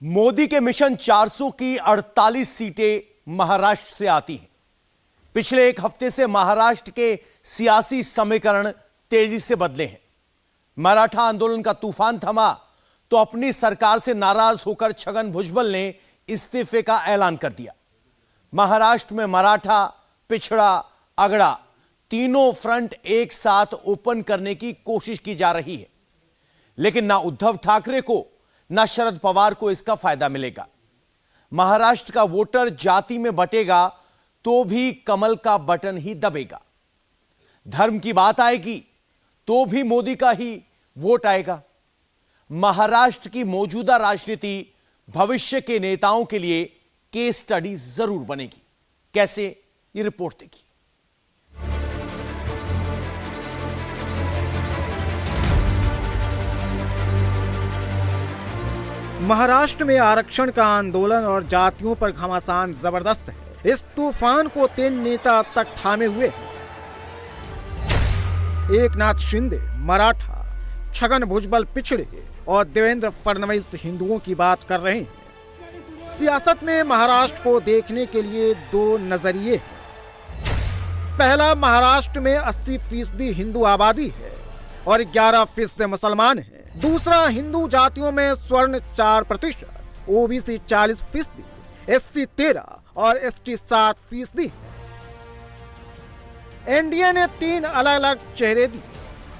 मोदी के मिशन 400 की 48 सीटें महाराष्ट्र से आती हैं। पिछले एक हफ्ते से महाराष्ट्र के सियासी समीकरण तेजी से बदले हैं। मराठा आंदोलन का तूफान थमा तो अपनी सरकार से नाराज होकर छगन भुजबल ने इस्तीफे का ऐलान कर दिया। महाराष्ट्र में मराठा, पिछड़ा, अगड़ा तीनों फ्रंट एक साथ ओपन करने की कोशिश की जा रही है, लेकिन ना उद्धव ठाकरे को ना शरद पवार को इसका फायदा मिलेगा। महाराष्ट्र का वोटर जाति में बटेगा तो भी कमल का बटन ही दबेगा। धर्म की बात आएगी तो भी मोदी का ही वोट आएगा। महाराष्ट्र की मौजूदा राजनीति भविष्य के नेताओं के लिए केस स्टडी जरूर बनेगी। कैसे, ये रिपोर्ट देखिए। महाराष्ट्र में आरक्षण का आंदोलन और जातियों पर घमासान जबरदस्त है। इस तूफान को 3 नेता अब तक थामे हुए हैं। एकनाथ शिंदे मराठा, छगन भुजबल पिछड़े और देवेंद्र फडणवीस हिंदुओं की बात कर रहे हैं। सियासत में महाराष्ट्र को देखने के लिए 2 नजरिए हैं। पहला, महाराष्ट्र में 80% हिंदू आबादी है और 11% मुसलमान है। दूसरा, हिंदू जातियों में स्वर्ण 4%, ओबीसी 40%, एससी 13% और एसटी 7%। एनडीए ने 3 अलग अलग चेहरे दिए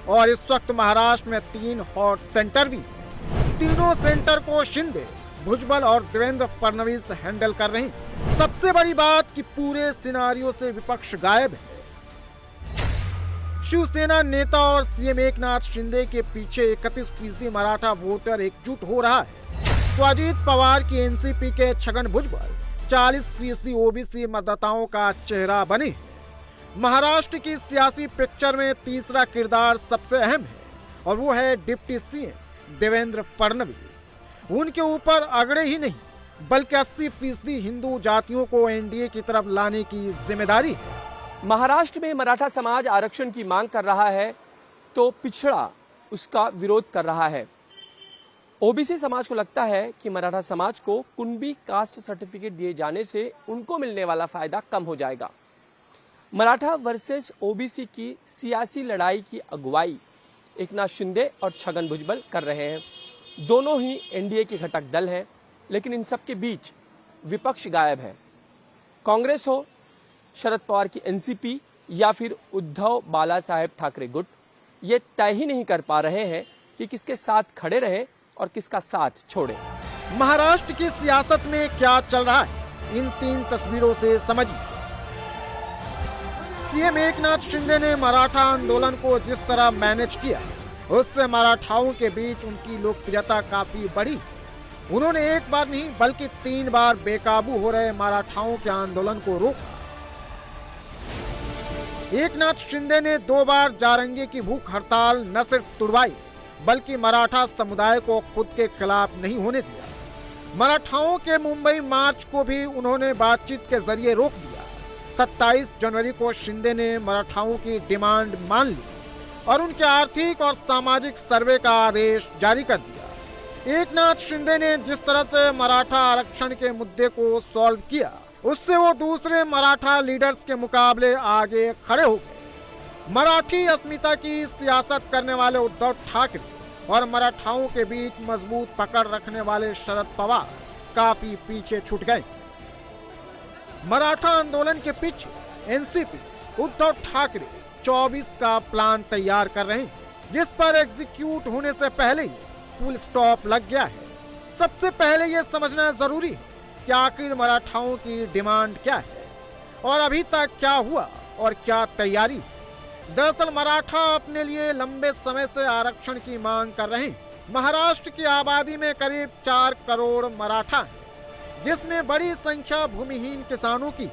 और इस वक्त महाराष्ट्र में 3 हॉट सेंटर भी हैं। तीनों सेंटर को शिंदे, भुजबल और देवेंद्र फडणवीस हैंडल कर रहे हैं। सबसे बड़ी बात कि पूरे सिनारियो से विपक्ष गायब है। शिवसेना नेता और सीएम एकनाथ शिंदे के पीछे 31% मराठा वोटर एकजुट हो रहा है, तो अजीत पवार की एनसीपी के छगन भुजबल 40% ओबीसी मतदाताओं का चेहरा बने। महाराष्ट्र की सियासी पिक्चर में तीसरा किरदार सबसे अहम है और वो है डिप्टी सीएम देवेंद्र फडणवीस। उनके ऊपर अगड़े ही नहीं बल्कि 80% हिंदू जातियों को एनडीए की तरफ लाने की जिम्मेदारी है। महाराष्ट्र में मराठा समाज आरक्षण की मांग कर रहा है तो पिछड़ा उसका विरोध कर रहा है। ओबीसी समाज को लगता है कि मराठा समाज को कुणबी कास्ट सर्टिफिकेट दिए जाने से उनको मिलने वाला फायदा कम हो जाएगा। मराठा वर्सेस ओबीसी की सियासी लड़ाई की अगुवाई एकनाथ शिंदे और छगन भुजबल कर रहे हैं। दोनों ही एनडीए के घटक दल हैं, लेकिन इन सब के बीच विपक्ष गायब है। कांग्रेस हो, शरद पवार की एनसीपी या फिर उद्धव बाला साहेब ठाकरे गुट, ये तय ही नहीं कर पा रहे हैं कि किसके साथ खड़े रहे और किसका साथ छोड़े। महाराष्ट्र की सियासत में क्या चल रहा है, इन 3 तस्वीरों से समझिए। सीएम एकनाथ शिंदे ने मराठा आंदोलन को जिस तरह मैनेज किया, उससे मराठाओं के बीच उनकी लोकप्रियता काफी बढ़ी। उन्होंने एक बार नहीं बल्कि 3 बार बेकाबू हो रहे मराठाओं के आंदोलन को रोका। एकनाथ शिंदे ने 2 बार जारंगे की भूख हड़ताल न सिर्फ तुड़वाई बल्कि मराठा समुदाय को खुद के खिलाफ नहीं होने दिया। मराठाओं के मुंबई मार्च को भी उन्होंने बातचीत के जरिए रोक दिया। 27 जनवरी को शिंदे ने मराठाओं की डिमांड मान ली और उनके आर्थिक और सामाजिक सर्वे का आदेश जारी कर दिया। एकनाथ शिंदे ने जिस तरह से मराठा आरक्षण के मुद्दे को सॉल्व किया, उससे वो दूसरे मराठा लीडर्स के मुकाबले आगे खड़े हो गए। मराठी अस्मिता की सियासत करने वाले उद्धव ठाकरे और मराठाओं के बीच मजबूत पकड़ रखने वाले शरद पवार काफी पीछे छूट गए। मराठा आंदोलन के पीछे एनसीपी उद्धव ठाकरे 24 का प्लान तैयार कर रहे हैं, जिस पर एग्जीक्यूट होने से पहले ही फुल स्टॉप लग गया है। सबसे पहले ये समझना जरूरी है कि आखिर मराठाओं की डिमांड क्या है और अभी तक क्या हुआ और क्या तैयारी है। दरअसल मराठा अपने लिए लंबे समय से आरक्षण की मांग कर रहे हैं। महाराष्ट्र की आबादी में करीब 4 करोड़ मराठा हैं, जिसमें बड़ी संख्या भूमिहीन किसानों की।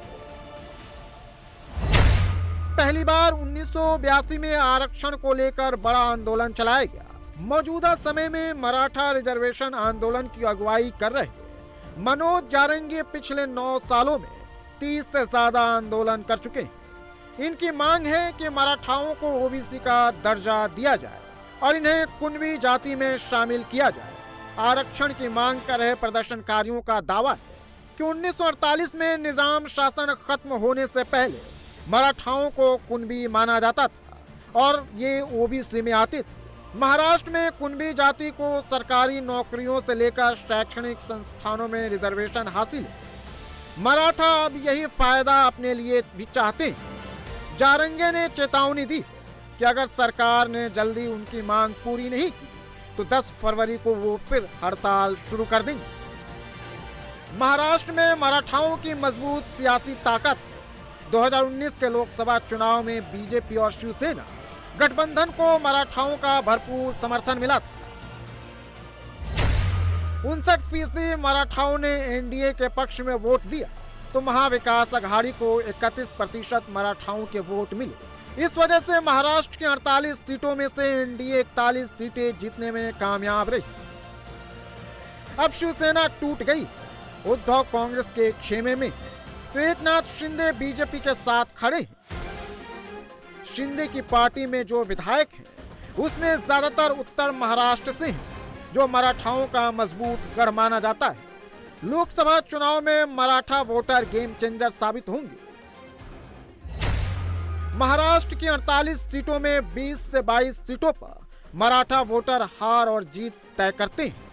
पहली बार 1982 में आरक्षण को लेकर बड़ा आंदोलन चलाया गया। मौजूदा समय में मराठा रिजर्वेशन आंदोलन की अगुवाई कर रहे मनोज जारंगी पिछले 9 सालों में 30 से ज्यादा आंदोलन कर चुके हैं। इनकी मांग है कि मराठाओं को ओबीसी का दर्जा दिया जाए और इन्हें कुणबी जाति में शामिल किया जाए। आरक्षण की मांग कर रहे प्रदर्शनकारियों का दावा है कि 1948 में निजाम शासन खत्म होने से पहले मराठाओं को कुणबी माना जाता था और ये ओबीसी में आते थे। महाराष्ट्र में कुणबी जाति को सरकारी नौकरियों से लेकर शैक्षणिक संस्थानों में रिजर्वेशन हासिल है। मराठा अब यही फायदा अपने लिए भी चाहते हैं। जारंगे ने चेतावनी दी कि अगर सरकार ने जल्दी उनकी मांग पूरी नहीं की तो 10 फरवरी को वो फिर हड़ताल शुरू कर देंगे। महाराष्ट्र में मराठाओं की मजबूत सियासी ताकत। 2019 के लोकसभा चुनाव में बीजेपी और शिवसेना गठबंधन को मराठाओं का भरपूर समर्थन मिला था। 59% मराठाओं ने एनडीए के पक्ष में वोट दिया तो महाविकास अघाड़ी को 31% मराठाओं के वोट मिले। इस वजह से महाराष्ट्र की 48 सीटों में से एनडीए 41 सीटें जीतने में कामयाब रही। अब शिवसेना टूट गई। उद्धव कांग्रेस के खेमे में तो एकनाथ शिंदे बीजेपी के साथ खड़े हैं। शिंदे की पार्टी में जो विधायक हैं उसमें ज्यादातर उत्तर महाराष्ट्र से हैं, जो मराठाओं का मजबूत गढ़ माना जाता है। लोकसभा चुनाव में मराठा वोटर गेम चेंजर साबित होंगे। महाराष्ट्र की 48 सीटों में 20 से 22 सीटों पर मराठा वोटर हार और जीत तय करते हैं।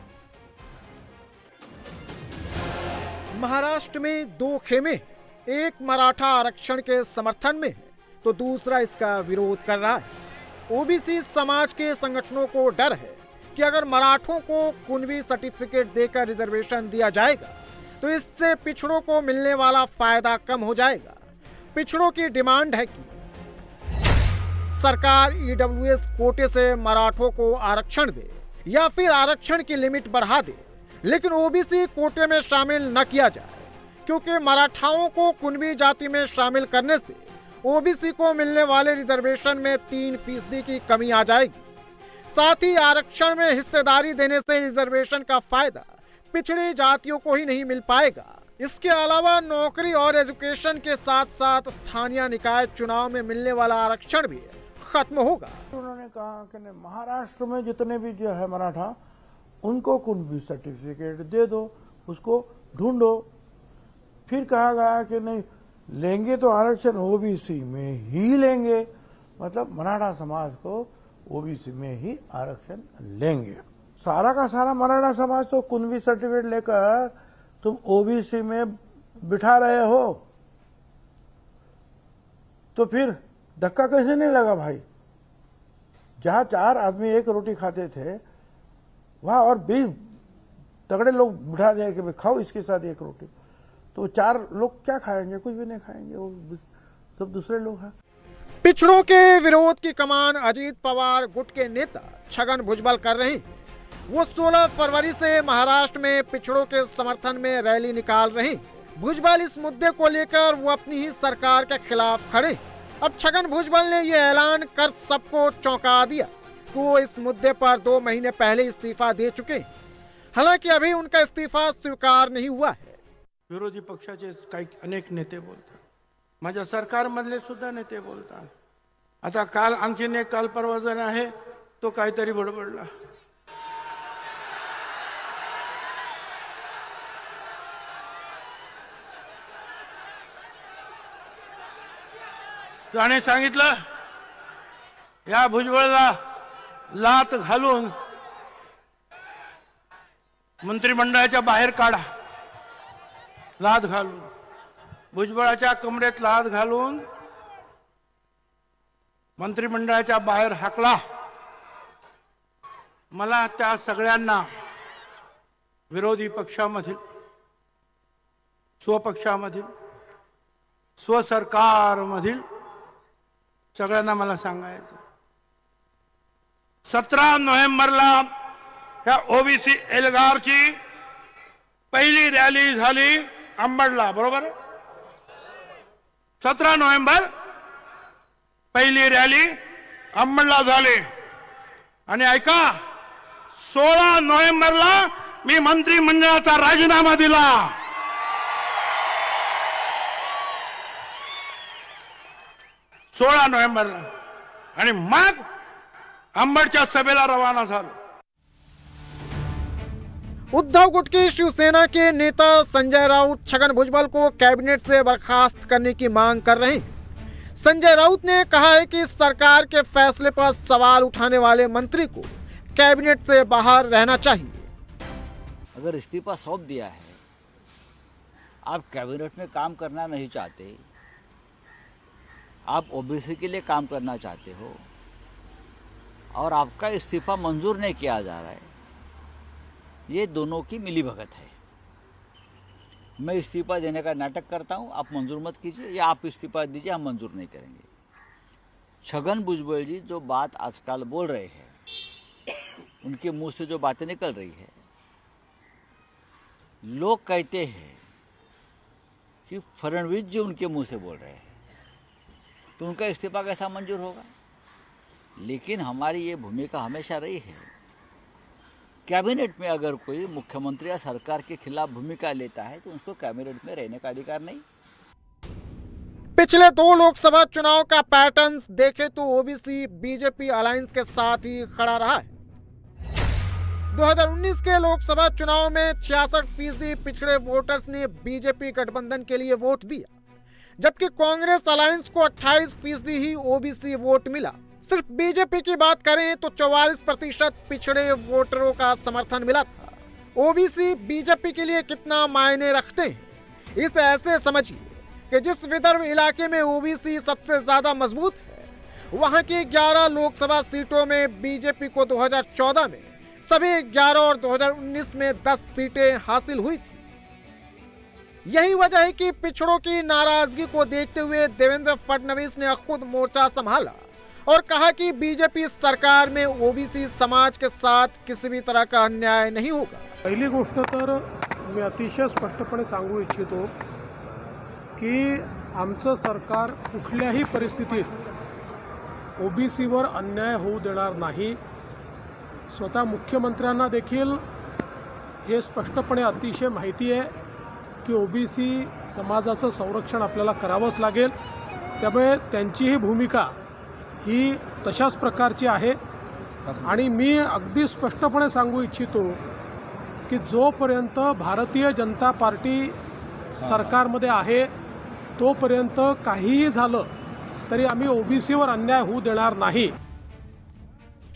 महाराष्ट्र में 2 खेमे, एक मराठा आरक्षण के समर्थन में है तो दूसरा इसका विरोध कर रहा है। ओबीसी समाज के संगठनों को डर है कि अगर मराठों को कुणबी सर्टिफिकेट देकर रिजर्वेशन दिया जाएगा तो इससे पिछड़ों को मिलने वाला फायदा कम हो जाएगा। पिछड़ों की डिमांड है कि सरकार ईडब्ल्यूएस कोटे से मराठों को आरक्षण दे या फिर आरक्षण की लिमिट बढ़ा दे, लेकिन ओबीसी कोटे में शामिल न किया जाए, क्योंकि मराठाओं को कुणबी जाति में शामिल करने से ओबीसी को मिलने वाले रिजर्वेशन में 3% की कमी आ जाएगी। साथ ही आरक्षण में हिस्सेदारी देने से रिजर्वेशन का फायदा पिछड़ी जातियों को ही नहीं मिल पाएगा। इसके अलावा नौकरी और एजुकेशन के साथ साथ स्थानीय निकाय चुनाव में मिलने वाला आरक्षण भी खत्म होगा। उन्होंने कहा कि नहीं, महाराष्ट्र में जितने भी जो है मराठा उनको कुणबी सर्टिफिकेट दे दो, उसको ढूंढो। फिर कहा गया कि नहीं, लेंगे तो आरक्षण ओबीसी में ही लेंगे, मतलब मराठा समाज को ओबीसी में ही आरक्षण लेंगे। सारा का सारा मराठा समाज तो कुणबी सर्टिफिकेट लेकर तुम ओबीसी में बिठा रहे हो, तो फिर धक्का कैसे नहीं लगा भाई? जहां 4 आदमी एक रोटी खाते थे वहां और 20 तगड़े लोग बिठा दिए कि खाओ इसके साथ एक रोटी, तो 4 लोग क्या खाएंगे? कुछ भी नहीं खाएंगे, वो सब दूसरे लोग हैं। पिछड़ों के विरोध की कमान अजीत पवार गुट के नेता छगन भुजबल कर रहे हैं। वो 16 फरवरी से महाराष्ट्र में पिछड़ों के समर्थन में रैली निकाल रहे हैं। भुजबल इस मुद्दे को लेकर वो अपनी ही सरकार के खिलाफ खड़े। अब छगन भुजबल ने ये ऐलान कर सबको चौंका दिया कि वो इस मुद्दे पर 2 महीने पहले इस्तीफा दे चुके। हालांकि अभी उनका इस्तीफा स्वीकार नहीं हुआ है। विरोधी पक्षाचे काही अनेक नेते बोलतात, माझ्या सरकारमधले सुद्धा नेते बोलतात। आता काल आणखीन एक काल परवा जण आहे तो काहीतरी बडबडला। त्याने सांगितलं या भुजबळला लात घालून मंत्रिमंडळाच्या बाहेर काढा, लात घालून भुजबळाच्या कमरेत लात घालून मंत्रिमंडळाच्या बाहेर हाकला। मला त्या सगळ्यांना विरोधी पक्षामधील, स्वपक्षामधील, स्वसरकारमधील सगळ्यांना मला सांगायचं, 17 नोव्हेंबरला या ओबीसी एल्गारची पहिली रॅली झाली अंबडला, बरोबर? 17 नोव्हेंबर पहिली रॅली अंबडला झाली। आणि ऐका, 16 नोव्हेंबरला मी मंत्रिमंडळाचा राजीनामा दिला। 16 नोव्हेंबरला आणि मग अंबडच्या सभेला रवाना झालो। उद्धव गुट की शिवसेना के नेता संजय राउत छगन भुजबल को कैबिनेट से बर्खास्त करने की मांग कर रहे हैं। संजय राउत ने कहा है कि सरकार के फैसले पर सवाल उठाने वाले मंत्री को कैबिनेट से बाहर रहना चाहिए। अगर इस्तीफा सौंप दिया है, आप कैबिनेट में काम करना नहीं चाहते, आप ओबीसी के लिए काम करना चाहते हो और आपका इस्तीफा मंजूर नहीं किया जा रहा है, ये दोनों की मिलीभगत है। मैं इस्तीफा देने का नाटक करता हूँ, आप मंजूर मत कीजिए, या आप इस्तीफा दीजिए, हम मंजूर नहीं करेंगे। छगन भुजबल जी जो बात आजकल बोल रहे हैं, उनके मुंह से जो बातें निकल रही है, लोग कहते हैं कि फडणवीस जी उनके मुंह से बोल रहे हैं, तो उनका इस्तीफा कैसा मंजूर होगा। लेकिन हमारी ये भूमिका हमेशा रही है, कैबिनेट में अगर कोई मुख्यमंत्री या सरकार के खिलाफ भूमिका लेता है तो उसको कैबिनेट में रहने का अधिकार नहीं। पिछले 2 लोकसभा चुनाव का पैटर्न देखें तो ओबीसी बीजेपी अलायंस के साथ ही खड़ा रहा है। 2019 के लोकसभा चुनाव में 66% पिछड़े वोटर्स ने बीजेपी गठबंधन के लिए वोट दिया, जबकि कांग्रेस अलायंस को 28% ही ओबीसी वोट मिला। सिर्फ बीजेपी की बात करें तो 44% पिछड़े वोटरों का समर्थन मिला था। ओबीसी बीजेपी के लिए कितना मायने रखते हैं, इसे ऐसे समझिए कि जिस विदर्भ इलाके में ओबीसी सबसे ज्यादा मजबूत है, वहां की 11 लोकसभा सीटों में बीजेपी को 2014 में सभी 11 और 2019 में 10 सीटें हासिल हुई थी। यही वजह है कि पिछड़ों की नाराजगी को देखते हुए देवेंद्र फडणवीस ने खुद मोर्चा संभाला और कहा कि बीजेपी सरकार में ओबीसी समाज के साथ किसी भी तरह का अन्याय नहीं होगा। पहिली गोष्ट तर मी अतिशय स्पष्टपणे सांगू इच्छितो की आमचं सरकार कुठल्याही परिस्थितीत ओबीसीवर अन्याय होऊ देणार नाही। स्वतः मुख्यमंत्र्यांना देखील हे स्पष्टपणे अतिशय माहिती आहे की ओबीसी समाजाचं संरक्षण आपल्याला करावंच लागेल, त्यामुळे त्यांची ही भूमिका ही तशाच प्रकारची आहे। आणि मी अगदी स्पष्टपणे सांगू इच्छितो की जोपर्यंत भारतीय जनता पार्टी सरकारमध्ये आहे तोपर्यंत काहीही झालं तरी आम्ही ओबीसीवर अन्याय होऊ देणार नाही।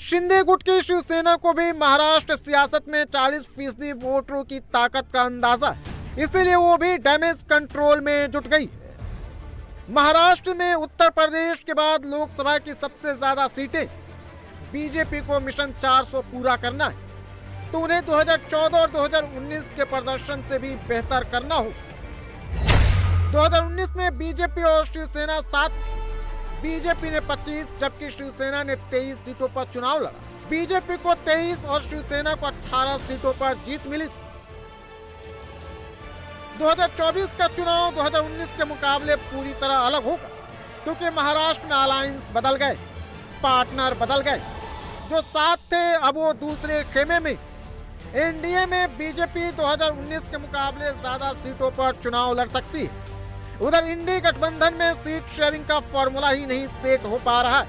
शिंदे गुट की शिवसेना को भी महाराष्ट्र सियासत में 40% वोटरों की ताकत का अंदाजा है, इसीलिए वो भी डैमेज कंट्रोल में जुट गई है। महाराष्ट्र में उत्तर प्रदेश के बाद लोकसभा की सबसे ज्यादा सीटें बीजेपी को मिशन 400 पूरा करना है, तो उन्हें 2014 और 2019 के प्रदर्शन से भी बेहतर करना होगा। 2019 में बीजेपी और शिवसेना साथ थी। बीजेपी ने 25 जबकि शिवसेना ने 23 सीटों पर चुनाव लड़ा। बीजेपी को 23 और शिवसेना को 18 सीटों पर जीत मिली थी। 2024 का चुनाव 2019 के मुकाबले पूरी तरह अलग होगा, क्योंकि महाराष्ट्र में अलायंस बदल गए, पार्टनर बदल गए। जो साथ थे अब वो दूसरे खेमे में। एनडीए में बीजेपी 2019 के मुकाबले ज्यादा सीटों पर चुनाव लड़ सकती है। उधर इंडी गठबंधन में सीट शेयरिंग का फॉर्मूला ही नहीं सेट हो पा रहा है।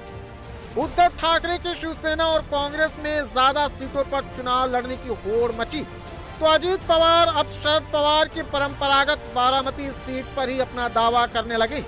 उद्धव ठाकरे की शिवसेना और कांग्रेस में ज्यादा सीटों पर चुनाव लड़ने की होड़ मची, तो अजीत पवार अब शरद पवार की परंपरागत बारामती सीट पर ही अपना दावा करने लगे।